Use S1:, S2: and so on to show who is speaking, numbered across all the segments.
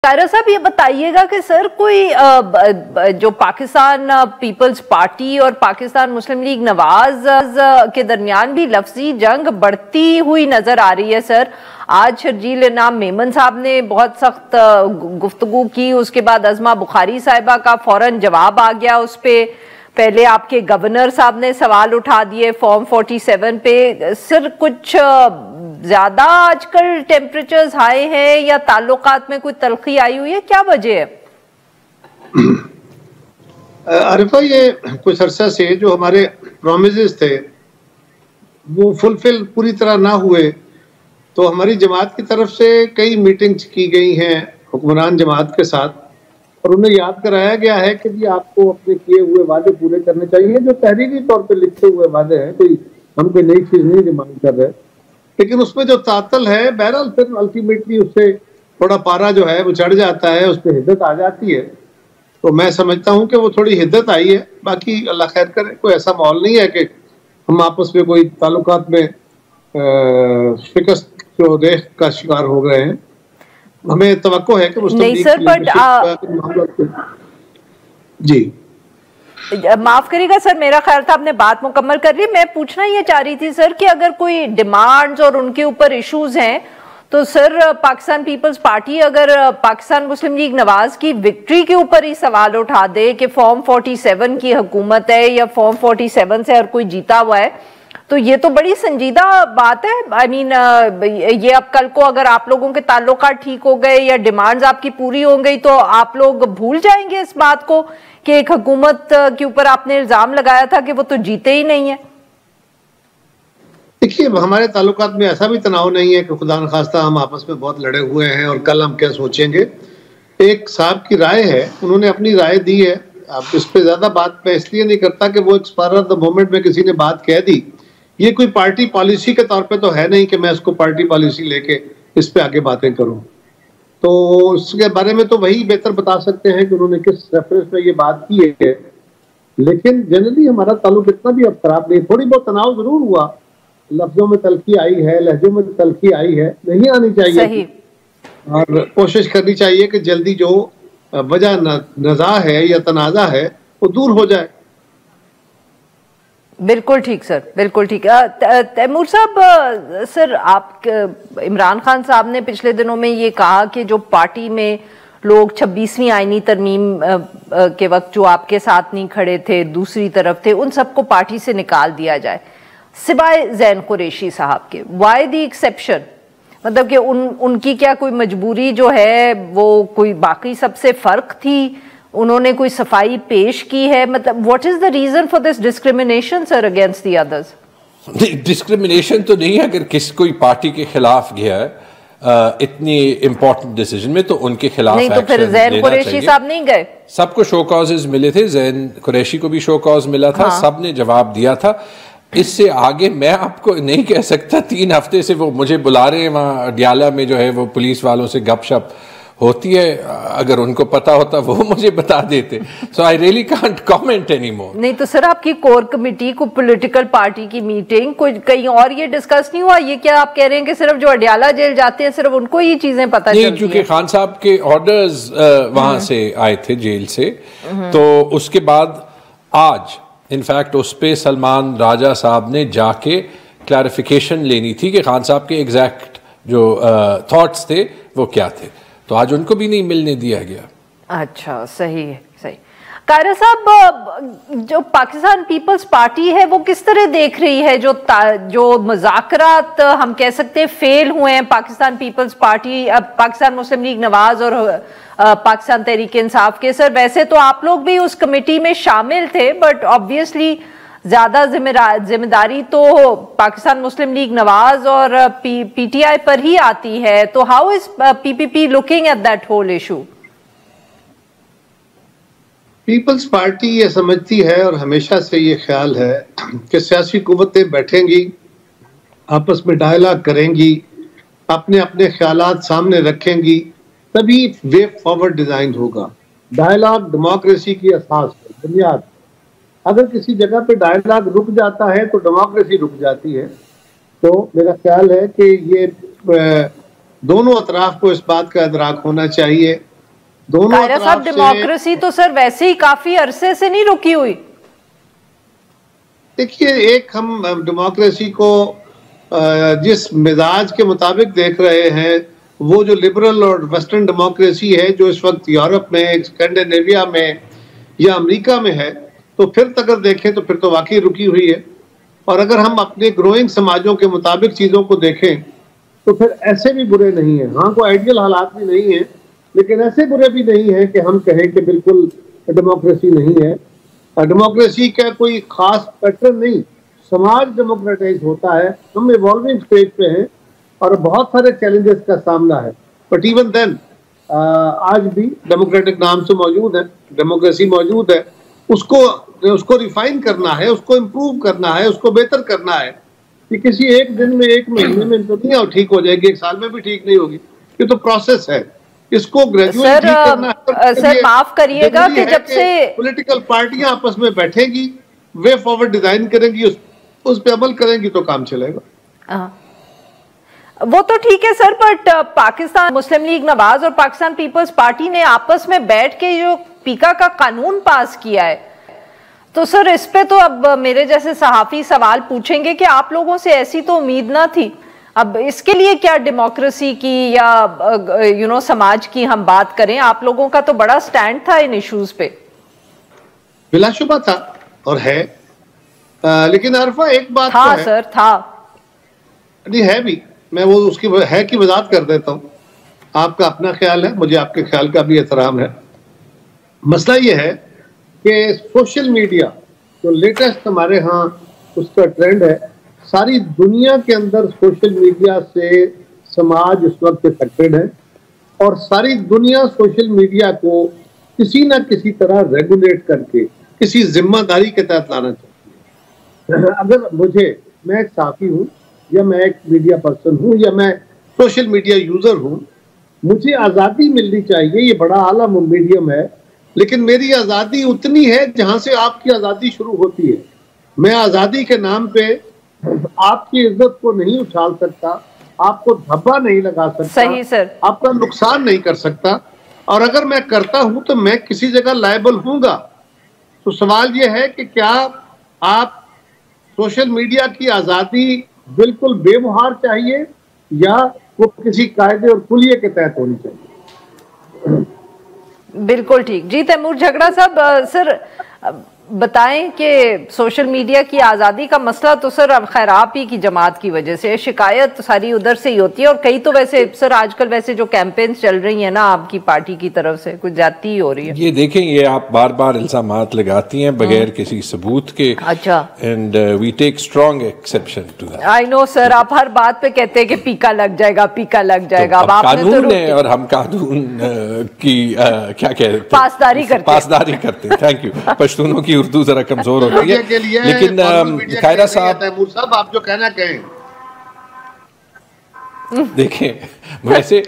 S1: कायरा साहब, ये बताइएगा कि सर कोई जो पाकिस्तान पीपल्स पार्टी और पाकिस्तान मुस्लिम लीग नवाज के दरमियान भी लफ्जी जंग बढ़ती हुई नजर आ रही है सर। आज शर्जील इनाम मेमन साहब ने बहुत सख्त गुफ्तगू की, उसके बाद अज़मा बुखारी साहिबा का फौरन जवाब आ गया उस पे। पहले आपके गवर्नर साहब ने सवाल उठा दिए फॉर्म 47 पे। सर कुछ ज्यादा आजकल टेम्परेचर्स हाई हैं या ताल्लुकात में कोई तलखी आई हुई है, क्या वजह है?
S2: आरिफा, ये कुछ अरसा से जो हमारे प्रोमिसेस थे वो फुलफिल पूरी तरह ना हुए, तो हमारी जमात की तरफ से कई मीटिंग्स की गई हैं हुक्मरान जमात के साथ, और उन्हें याद कराया गया है कि जी आपको अपने किए हुए वादे पूरे करने चाहिए, जो तहरीरी तौर पे लिखे हुए वादे हैं, कोई हम कोई नई चीज नहीं डिमांड कर रहे। लेकिन उसमें जो तातल है, बहरहाल फिर अल्टीमेटली उससे थोड़ा पारा जो है वो चढ़ जाता है, उस पर हिद्दत आ जाती है। तो मैं समझता हूँ कि वो थोड़ी हिद्दत आई है। बाकी अल्लाह खैर करे, कोई ऐसा माहौल नहीं है कि हम आपस में कोई ताल्लुकात में शिकस्त जो देश का शिकार हो गए हैं। हमें तवक्को है कि
S1: नहीं सर, बट
S2: जी
S1: माफ करिएगा सर, मेरा ख्याल था आपने बात मुकम्मल कर ली। मैं पूछना ये चाह रही थी सर कि अगर कोई डिमांड्स और उनके ऊपर इश्यूज हैं तो सर पाकिस्तान पीपल्स पार्टी अगर पाकिस्तान मुस्लिम लीग नवाज की विक्ट्री के ऊपर ही सवाल उठा दे कि फॉर्म 47 की हुकूमत है या फॉर्म 47 से हर कोई जीता हुआ है, तो ये तो बड़ी संजीदा बात है। आई मीन ये अब कल को अगर आप लोगों के ताल्लुकात ठीक हो गए या डिमांड्स आपकी पूरी हो गई तो आप लोग भूल जाएंगे इस बात को कि एक हुकूमत के ऊपर आपने इल्जाम लगाया था कि वो तो जीते ही नहीं है।
S2: देखिए, हमारे ताल्लुकात में ऐसा भी तनाव नहीं है कि खुदा न खास्ता हम आपस में बहुत लड़े हुए हैं और कल हम क्या सोचेंगे। एक साहब की राय है, उन्होंने अपनी राय दी है। अब इस पे ज्यादा बात मैं इसलिए नहीं करता कि वो एक्सपायर ऑफ द मोमेंट में किसी ने बात कह दी। ये कोई पार्टी पॉलिसी के तौर पे तो है नहीं कि मैं इसको पार्टी पॉलिसी लेके इस पे आगे बातें करूं। तो उसके बारे में तो वही बेहतर बता सकते हैं कि उन्होंने किस रेफरेंस में ये बात की है। लेकिन जनरली हमारा ताल्लुक इतना भी अब खराब नहीं। थोड़ी बहुत तनाव जरूर हुआ, लफ्जों में तलखी आई है, लहजों में तलखी आई है, नहीं आनी चाहिए
S1: सही।
S2: और कोशिश करनी चाहिए कि जल्दी जो वजह नज़ा है या तनाज़ा है वो दूर हो जाए।
S1: बिल्कुल ठीक सर, बिल्कुल ठीक। तैमूर साहब, सर आप इमरान खान साहब ने पिछले दिनों में ये कहा कि जो पार्टी में लोग 26वीं आईनी तरमीम के वक्त जो आपके साथ नहीं खड़े थे, दूसरी तरफ थे, उन सबको पार्टी से निकाल दिया जाए सिवाय ज़ैन कुरैशी साहब के। वाई दी एक्सेप्शन? मतलब कि उनकी क्या कोई मजबूरी जो है वो कोई बाकी सबसे फर्क थी, उन्होंने कोई सफाई पेश की है? मतलब what is the reason for this discrimination sir against the others?
S3: Discrimination तो नहीं है, अगर किसी कोई पार्टी के खिलाफ गया है इतनी इंपॉर्टेंट डिसीजन में तो उनके खिलाफ
S1: नहीं तो फिर ज़ैन कुरैशी साहब नहीं गए?
S3: सबको शो कॉजेज मिले थे, ज़ैन कुरैशी को भी शो कॉज मिला था। हाँ। सबने जवाब दिया था। इससे आगे मैं आपको नहीं कह सकता। 3 हफ्ते से वो मुझे बुला रहे हैं, वहाँ अडियाला में जो है वो पुलिस वालों से गपशप होती है। अगर उनको पता होता वो मुझे बता देते। So I really can't comment any more.
S1: नहीं तो सर आपकी कोर कमेटी को पॉलिटिकल पार्टी की मीटिंग कोई कहीं और ये डिस्कस नहीं हुआ? ये क्या आप कह रहे हैं कि सिर्फ जो अडियाला जेल जाते हैं सिर्फ उनको ये चीजें पता चलती हैं?
S3: क्योंकि खान साहब के ऑर्डर्स वहां से आए थे जेल से, तो उसके बाद आज इनफैक्ट उस पे सलमान राजा साहब ने जाके क्लैरिफिकेशन लेनी थी कि खान साहब के एग्जैक्ट जो थॉट्स थे वो क्या थे, तो आज उनको भी नहीं मिलने दिया गया।
S1: अच्छा, सही है, सही। कायरा साहब, जो पाकिस्तान पीपल्स पार्टी है वो किस तरह देख रही है जो मुज़ाकरात हम कह सकते हैं फेल हुए हैं पाकिस्तान पीपल्स पार्टी, अब पाकिस्तान मुस्लिम लीग नवाज और पाकिस्तान तहरीक इंसाफ के? सर वैसे तो आप लोग भी उस कमेटी में शामिल थे, बट ऑब्वियसली ज्यादा जिम्मेदारी तो पाकिस्तान मुस्लिम लीग नवाज और पीटीआई पर ही आती है। तो how is PPP looking at that whole issue?
S2: People's party ये समझती है और हमेशा से ये ख्याल है कि सियासी कुव्वतें बैठेंगी, आपस में डायलॉग करेंगी, अपने अपने ख्यालात सामने रखेंगी, तभी वे फॉरवर्ड डिजाइन होगा। डायलॉग डेमोक्रेसी की असास है, बुनियाद। अगर किसी जगह पे डायलॉग रुक जाता है तो डेमोक्रेसी रुक जाती है। तो मेरा ख्याल है कि ये दोनों अतराफ को इस बात का इदराक होना चाहिए दोनों
S1: साहब, डेमोक्रेसी तो सर वैसे ही काफी अरसे से नहीं रुकी हुई।
S2: देखिए, एक हम डेमोक्रेसी को जिस मिजाज के मुताबिक देख रहे हैं, वो जो लिबरल और वेस्टर्न डेमोक्रेसी है जो इस वक्त यूरोप में, स्कैंडिनेविया में या अमेरिका में है, तो फिर अगर देखें तो फिर तो वाकई रुकी हुई है। और अगर हम अपने ग्रोइंग समाजों के मुताबिक चीज़ों को देखें तो फिर ऐसे भी बुरे नहीं है। हाँ, कोई आइडियल हालात भी नहीं है, लेकिन ऐसे बुरे भी नहीं है कि हम कहें कि बिल्कुल डेमोक्रेसी नहीं है। डेमोक्रेसी का कोई खास पैटर्न नहीं, समाज डेमोक्रेटाइज होता है। हम इवॉल्विंग स्टेज पे हैं और बहुत सारे चैलेंजेस का सामना है, बट इवन देन आज भी डेमोक्रेटिक नाम से मौजूद है, डेमोक्रेसी मौजूद है। उसको रिफाइन करना है, उसको इम्प्रूव करना है, उसको बेहतर करना है। कि किसी एक दिन में, एक महीने में तो नहीं ठीक हो जाएगी, एक साल में भी ठीक नहीं होगी। ये तो प्रोसेस है, इसको ग्रेजुअली ठीक करना है।
S1: सर माफ करिएगा कि जब से
S2: पॉलिटिकल पार्टियां आपस में बैठेगी, वे फॉरवर्ड डिजाइन करेंगी, उस पे अमल करेंगी तो काम चलेगा।
S1: वो तो ठीक है sir, but Pakistan Muslim league Nawaz और पाकिस्तान पीपल्स पार्टी ने आपस में बैठ के जो पीका का कानून पास किया है, तो सर इस पे तो अब मेरे जैसे सहाफी सवाल पूछेंगे कि आप लोगों से ऐसी तो उम्मीद ना थी। अब इसके लिए क्या डेमोक्रेसी की या समाज की हम बात करें, आप लोगों का तो बड़ा स्टैंड था इन इश्यूज पे।
S2: बिलाशुबा था और है, लेकिन अरफा एक बात
S1: था
S2: तो है,
S1: सर था
S2: नहीं है भी, मैं वो उसकी है की वजाहत कर देता हूँ। आपका अपना ख्याल है, मुझे आपके ख्याल का भी एहतराम है। मसला ये है कि सोशल मीडिया जो लेटेस्ट हमारे यहाँ उसका ट्रेंड है, सारी दुनिया के अंदर सोशल मीडिया से समाज इस वक्त अफेक्टेड है और सारी दुनिया सोशल मीडिया को किसी ना किसी तरह रेगुलेट करके किसी जिम्मेदारी के तहत लाना चाहिए। अगर मैं एक साथी हूँ या मैं एक मीडिया पर्सन हूँ या मैं सोशल मीडिया यूजर हूँ, मुझे आज़ादी मिलनी चाहिए। ये बड़ा आला मीडियम है, लेकिन मेरी आज़ादी उतनी है जहां से आपकी आज़ादी शुरू होती है। मैं आज़ादी के नाम पे आपकी इज्जत को नहीं उछाल सकता, आपको धब्बा नहीं लगा सकता,
S1: सही सर,
S2: आपका नुकसान नहीं कर सकता, और अगर मैं करता हूं तो मैं किसी जगह लायबल हूंगा। तो सवाल यह है कि क्या आप सोशल मीडिया की आज़ादी बिल्कुल बेमुहार चाहिए या वो किसी कायदे और कुलिये के तहत होनी चाहिए?
S1: बिल्कुल ठीक जी। तैमूर झगड़ा साहब, सर बताएं कि सोशल मीडिया की आज़ादी का मसला तो सर अब खैर आप ही की जमात की वजह से, शिकायत तो सारी उधर से ही होती है, और कई तो वैसे सर आजकल वैसे जो कैंपेन्स चल रही है ना आपकी पार्टी की तरफ से, कुछ जाती ही हो रही है।
S3: ये देखें, ये आप बार बार इल्जामात लगाती हैं बगैर किसी सबूत के।
S1: अच्छा, and
S3: we take strong exception to that.
S1: I know sir, आप हर बात पे कहते हैं कि पीका लग जाएगा, पीका लग जाएगा।
S3: तो कानून है और हम कानून की क्या कहते हैं, पासदारी करते हैं। Thank you. पश्तूनों की उर्दू जरा कमजोर होती है, लेकिन कायरा साहब
S2: आप जो कहना कहें।
S3: देखें, वैसे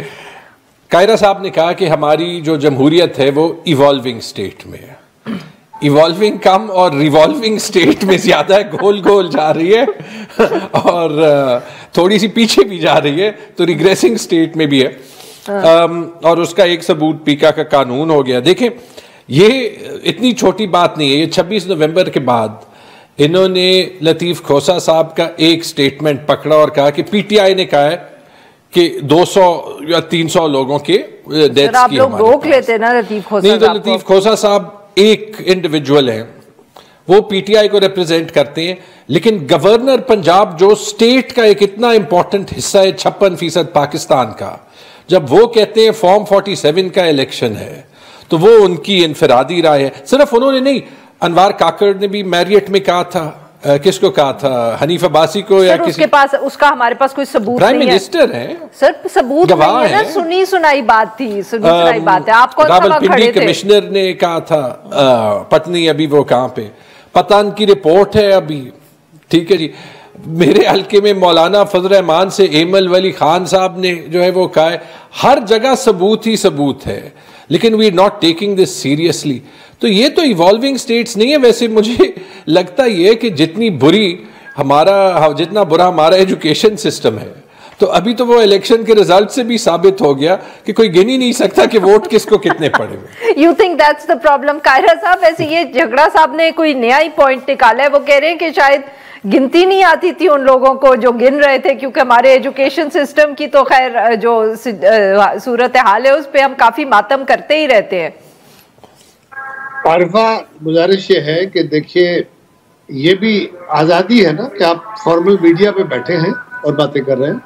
S3: कायरा साहब ने कहा कि हमारी जो जमहूरियत है वो इवॉल्विंग स्टेट में है। इवॉल्विंग कम और रिवॉल्विंग स्टेट में ज्यादा है, गोल गोल जा रही है और थोड़ी सी पीछे भी जा रही है, तो रिग्रेसिंग स्टेट में भी है। और उसका एक सबूत पीका का कानून हो गया। देखें, ये इतनी छोटी बात नहीं है। ये 26 नवंबर के बाद इन्होंने लतीफ खोसा साहब का एक स्टेटमेंट पकड़ा और कहा कि पीटीआई ने कहा है कि 200 या 300 लोगों के डेथ्स की
S1: लोग रोक लेते ना लतीफ खोसा।
S3: नहीं, तो लतीफ खोसा साहब एक इंडिविजुअल है, वो पीटीआई को रिप्रेजेंट करते हैं, लेकिन गवर्नर पंजाब जो स्टेट का एक इतना इंपॉर्टेंट हिस्सा है 56% पाकिस्तान का, जब वो कहते हैं फॉर्म 47 का इलेक्शन है, तो वो उनकी इनफरादी राय है। सिर्फ उन्होंने नहीं, अनवार काकड़ ने भी मैरियट में कहा था, किसको कहा था, हनीफ अब्बासी को, या किसी,
S1: उसका हमारे पास कोई सबूत
S3: प्राइम मिनिस्टर है
S1: सर, सबूत नहीं है ना, सुनी सुनाई बात थी, सुनी सुनाई बात है। आप कौन सा खड़े थे?
S3: रावलपिंडी कमिश्नर ने कहा था, पत्नी अभी वो कहां पे, पतान की रिपोर्ट है अभी, ठीक है जी। मेरे हल्के में मौलाना फजल रहमान से एमल वली खान साहब ने जो है वो कहा है। हर जगह सबूत ही सबूत है, लेकिन we are not taking this seriously. तो ये तो इवॉल्विंग स्टेट्स नहीं है। वैसे मुझे लगता ये है कि जितना बुरा हमारा एजुकेशन सिस्टम है, तो अभी तो वो इलेक्शन के रिजल्ट से भी साबित हो गया कि कोई गिन ही नहीं सकता कि वोट किसको कितने पड़े हुए।
S1: You think that's the problem? Kaira साहब, वैसे ये झगड़ा साहब ने कोई नया ही पॉइंट निकाला है। वो कह रहे हैं कि शायद गिनती नहीं आती थी उन लोगों को जो गिन रहे थे, क्योंकि हमारे एजुकेशन सिस्टम की तो खैर जो सूरत हाल है उस पे हम काफी मातम करते ही रहते हैं।
S2: आरिफा, गुजारिश ये है कि देखिए, ये भी आज़ादी है ना कि आप फॉर्मल मीडिया पे बैठे हैं और बातें कर रहे हैं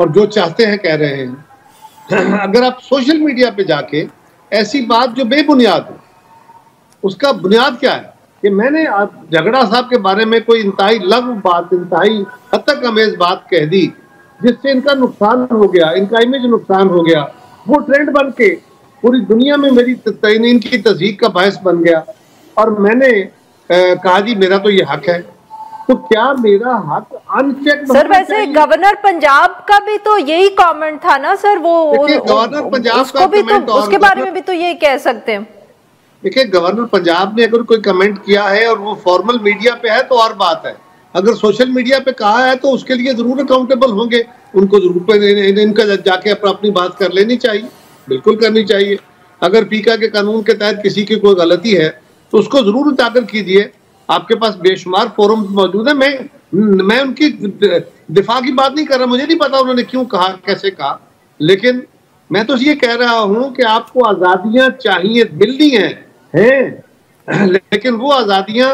S2: और जो चाहते हैं कह रहे हैं। अगर आप सोशल मीडिया पे जाके ऐसी बात जो बेबुनियाद हो, उसका बुनियाद क्या है कि मैंने झगड़ा साहब के बारे में कोई इंतहाई लघु बात, इंतहाई हद तक अमेज बात कह दी जिससे इनका नुकसान हो गया, इनका इमेज नुकसान हो गया, वो ट्रेंड बन के पूरी दुनिया में मेरी इनकी तस्दीक का बायस बन गया और मैंने कहा जी मेरा तो ये हक है। तो क्या मेरा हक अनचेक?
S1: सर वैसे गवर्नर पंजाब का भी तो यही कमेंट था ना सर, वो
S2: गवर्नर पंजाब
S1: उसको भी तो, उसके बारे में भी तो यही कह सकते हैं।
S2: देखिए, गवर्नर पंजाब ने अगर कोई कमेंट किया है और वो फॉर्मल मीडिया पे है तो और बात है, अगर सोशल मीडिया पे कहा है तो उसके लिए जरूर अकाउंटेबल होंगे, उनको जरूर इनका जाके अपनी बात कर लेनी चाहिए, बिल्कुल करनी चाहिए। अगर पीका के कानून के तहत किसी की कोई गलती है तो उसको जरूर उजागर कीजिए। आपके पास बेशुमार फोरम मौजूद है। मैं उनकी दिफा की बात नहीं कर रहा, मुझे नहीं पता उन्होंने क्यों कहा, कैसे कहा, लेकिन मैं तो ये कह रहा हूं कि आपको आजादियां चाहिए, मिलनी हैं, लेकिन वो आजादियां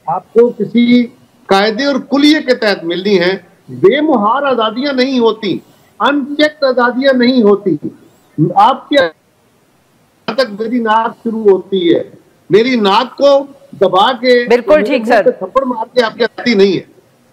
S2: आपको किसी कायदे और कुलिये के तहत मिलनी है। बेमुहार आजादियां नहीं होती, अनचेक्ड आजादियां नहीं होती। आपके तक मेरी नाक शुरू होती है, मेरी नाक को दबा के
S1: बिल्कुल ठीक सर,
S2: थप्पड़ मार के आपकी आती नहीं है।